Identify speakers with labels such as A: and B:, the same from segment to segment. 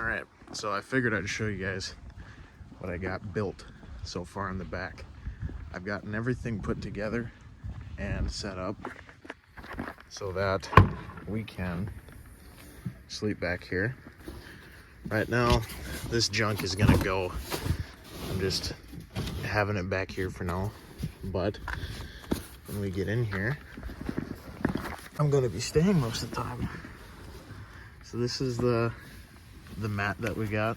A: All right, so I figured I'd show you guys what I got built so far in the back. I've gotten everything put together and set up so that we can sleep back here. Right now, this junk is gonna go. I'm just having it back here for now, but when we get in here, I'm gonna be staying most of the time. So this is the mat that we got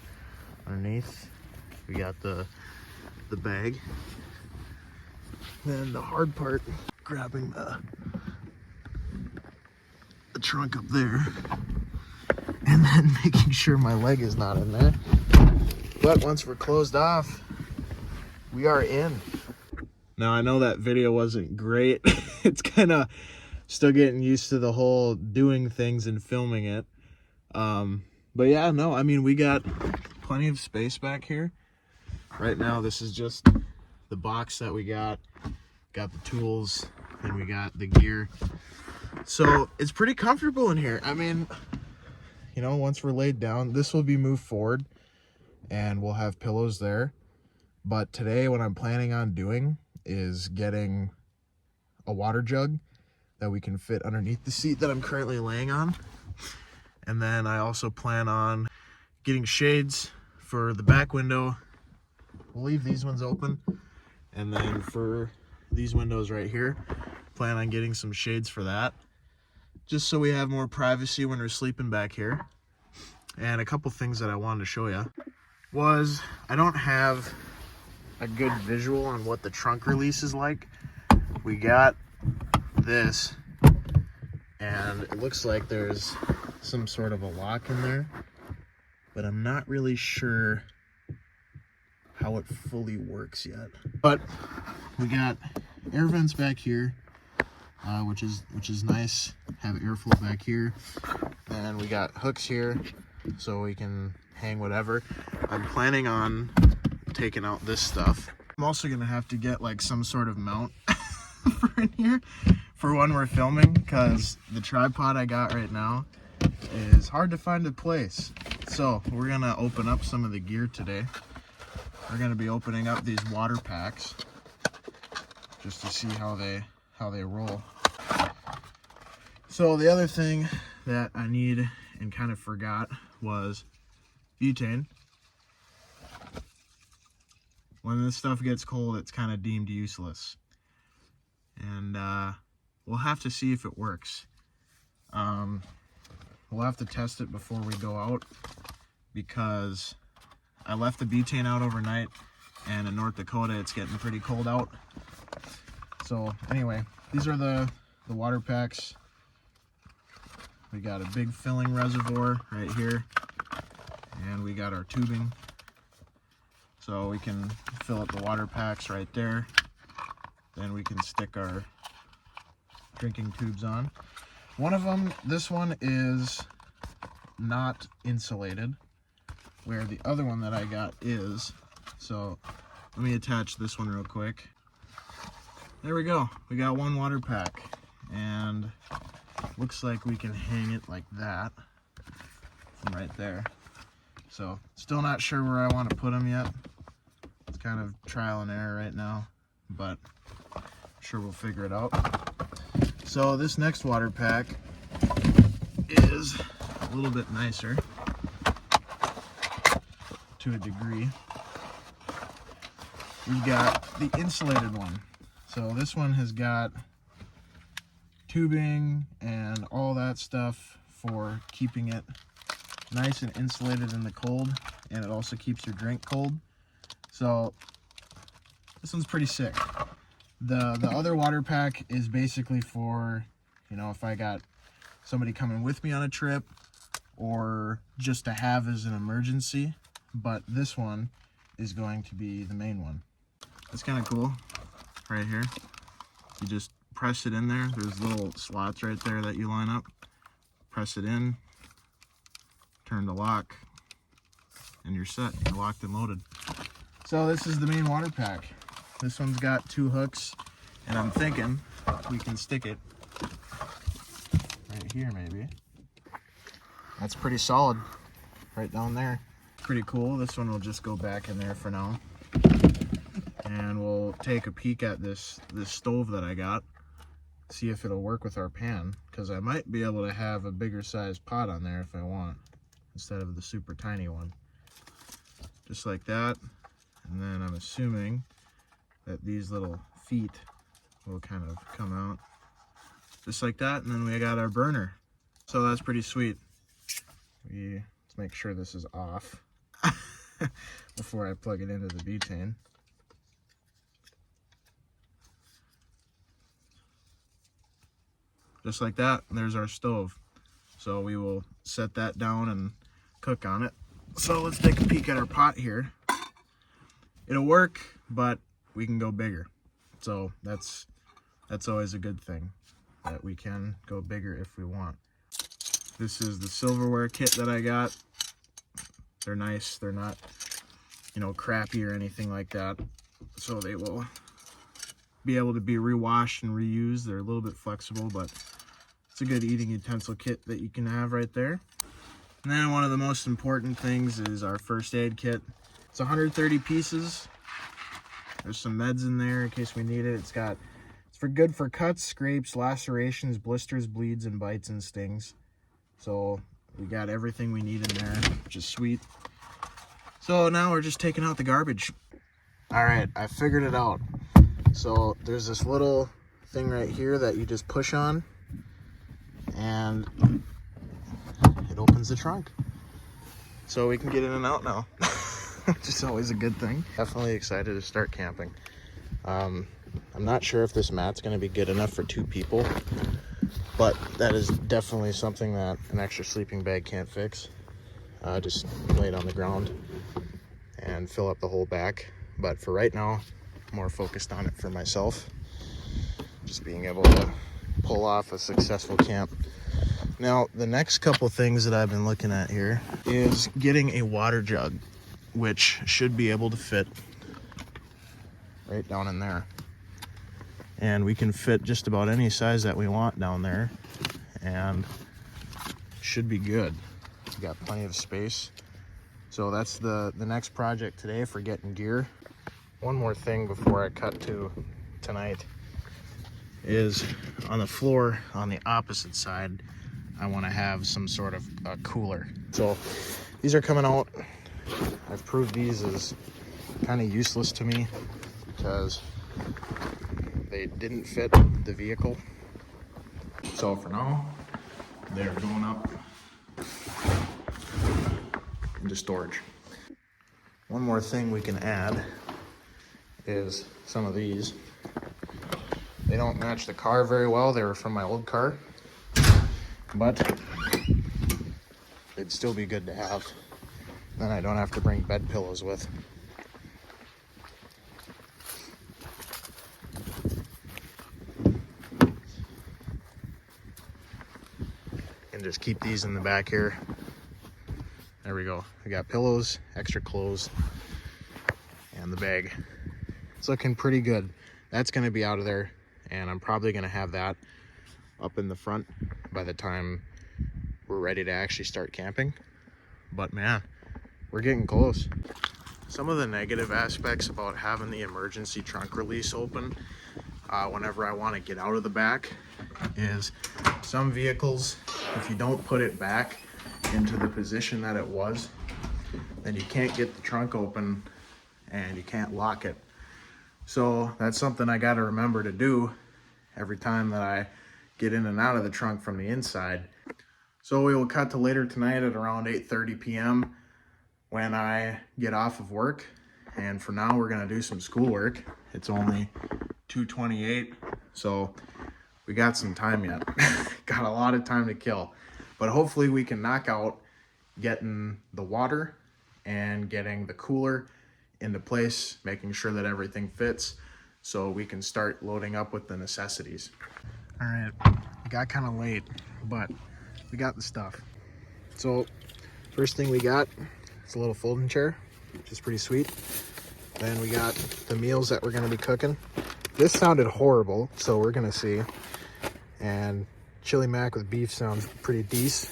A: underneath. We got the bag. Then the hard part, grabbing the trunk up there, and then making sure my leg is not in there. But once we're closed off, we are in. Now I know that video wasn't great. It's kind of still getting used to the whole doing things and filming it. But yeah, no, I mean, we got plenty of space back here. Right now, this is just the box that we got the tools, and we got the gear. So it's pretty comfortable in here. I mean, you know, once we're laid down, this will be moved forward and we'll have pillows there. But today what I'm planning on doing is getting a water jug that we can fit underneath the seat that I'm currently laying on. And then I also plan on getting shades for the back window. We'll leave these ones open. And then for these windows right here, plan on getting some shades for that, just so we have more privacy when we're sleeping back here. And a couple things that I wanted to show you was, I don't have a good visual on what the trunk release is like. We got this, and it looks like there's some sort of a lock in there, but I'm not really sure how it fully works yet. But we got air vents back here, which is nice. Have airflow back here, and we got hooks here so we can hang whatever. I'm planning on taking out this stuff. I'm also gonna have to get like some sort of mount for in here for when we're filming, because the tripod I got right now is hard to find a place. So we're gonna open up some of the gear today. We're gonna be opening up these water packs just to see how they roll. So the other thing that I need and kind of forgot was butane. When this stuff gets cold, it's kind of deemed useless. And we'll have to see if it works. We'll have to test it before we go out, because I left the butane out overnight, and in North Dakota it's getting pretty cold out. So anyway, these are the water packs. We got a big filling reservoir right here, and we got our tubing, so we can fill up the water packs right there. Then we can stick our drinking tubes on. One of them, this one is not insulated, where the other one that I got is. So let me attach this one real quick. There we go. We got one water pack, and looks like we can hang it like that from right there. So still not sure where I want to put them yet. It's kind of trial and error right now, but I'm sure we'll figure it out. So this next water pack is a little bit nicer to a degree. We've got the insulated one. So this one has got tubing and all that stuff for keeping it nice and insulated in the cold, and it also keeps your drink cold. So this one's pretty sick. The other water pack is basically for, you know, if I got somebody coming with me on a trip, or just to have as an emergency. But this one is going to be the main one. It's kind of cool right here. You just press it in there. There's little slots right there that you line up. Press it in, turn the lock, and you're set. You're locked and loaded. So this is the main water pack. This one's got 2 hooks, and I'm thinking we can stick it right here maybe. That's pretty solid. right down there. Pretty cool. This one will just go back in there for now. And we'll take a peek at this stove that I got. See if it'll work with our pan, because I might be able to have a bigger size pot on there if I want, instead of the super tiny one. Just like that. And then I'm assuming that these little feet will kind of come out just like that, and then we got our burner. So that's pretty sweet. Let's make sure this is off before I plug it into the butane. Just like that, and there's our stove. So we will set that down and cook on it. So let's take a peek at our pot here. It'll work, but we can go bigger. So that's always a good thing, that we can go bigger if we want. This is the silverware kit that I got. They're nice. They're not, you know, crappy or anything like that. So they will be able to be rewashed and reused. They're a little bit flexible, but it's a good eating utensil kit that you can have right there. And then one of the most important things is our first aid kit. It's 130 pieces. There's some meds in there in case we need it. It's good for cuts, scrapes, lacerations, blisters, bleeds, and bites and stings. So we got everything we need in there, which is sweet. So now we're just taking out the garbage. All right, I figured it out. So there's this little thing right here that you just push on, and it opens the trunk. So we can get in and out now, which is always a good thing. Definitely excited to start camping. I'm not sure if this mat's gonna be good enough for 2 people, but that is definitely something that an extra sleeping bag can't fix. Just lay it on the ground and fill up the whole back. But for right now, I'm more focused on it for myself. Just being able to pull off a successful camp. Now, the next couple things that I've been looking at here is getting a water jug, which should be able to fit right down in there. And we can fit just about any size that we want down there, and should be good. We got plenty of space. So that's the next project today for getting gear. One more thing before I cut to tonight is on the floor on the opposite side, I want to have some sort of a cooler. So these are coming out. I've proved these as kind of useless to me because they didn't fit the vehicle. So for now, they're going up into storage. One more thing we can add is some of these. They don't match the car very well. They were from my old car, but they'd still be good to have. Then I don't have to bring bed pillows with. And just keep these in the back here. There we go. We got pillows, extra clothes, and the bag. It's looking pretty good. That's gonna be out of there, and I'm probably gonna have that up in the front by the time we're ready to actually start camping. But man, we're getting close. Some of the negative aspects about having the emergency trunk release open whenever I want to get out of the back is some vehicles, if you don't put it back into the position that it was, then you can't get the trunk open and you can't lock it. So that's something I got to remember to do every time that I get in and out of the trunk from the inside. So we will cut to later tonight at around 8:30 p.m. when I get off of work. And for now, we're gonna do some schoolwork. It's only 2:28, so we got some time yet. Got a lot of time to kill, but hopefully we can knock out getting the water and getting the cooler into place, making sure that everything fits so we can start loading up with the necessities. All right, it got kind of late, but we got the stuff. So first thing we got, it's a little folding chair, which is pretty sweet. Then we got the meals that we're gonna be cooking. This sounded horrible, so we're gonna see. And chili mac with beef sounds pretty decent.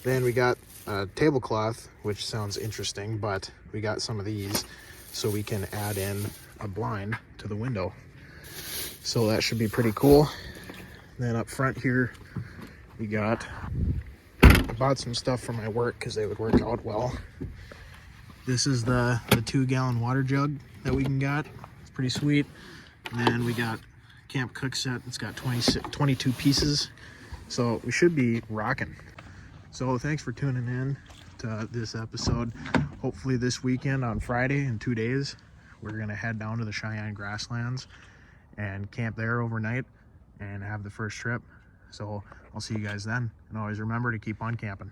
A: Then we got a tablecloth, which sounds interesting, but we got some of these so we can add in a blind to the window. So that should be pretty cool. Then up front here, we got, I bought some stuff for my work because they would work out well. This is the 2-gallon water jug that we can get. It's pretty sweet. And then we got camp cook set. It's got 22 pieces. So we should be rocking. So thanks for tuning in to this episode. Hopefully this weekend on Friday, in 2 days, we're going to head down to the Cheyenne grasslands and camp there overnight and have the first trip. So I'll see you guys then. And always remember to keep on camping.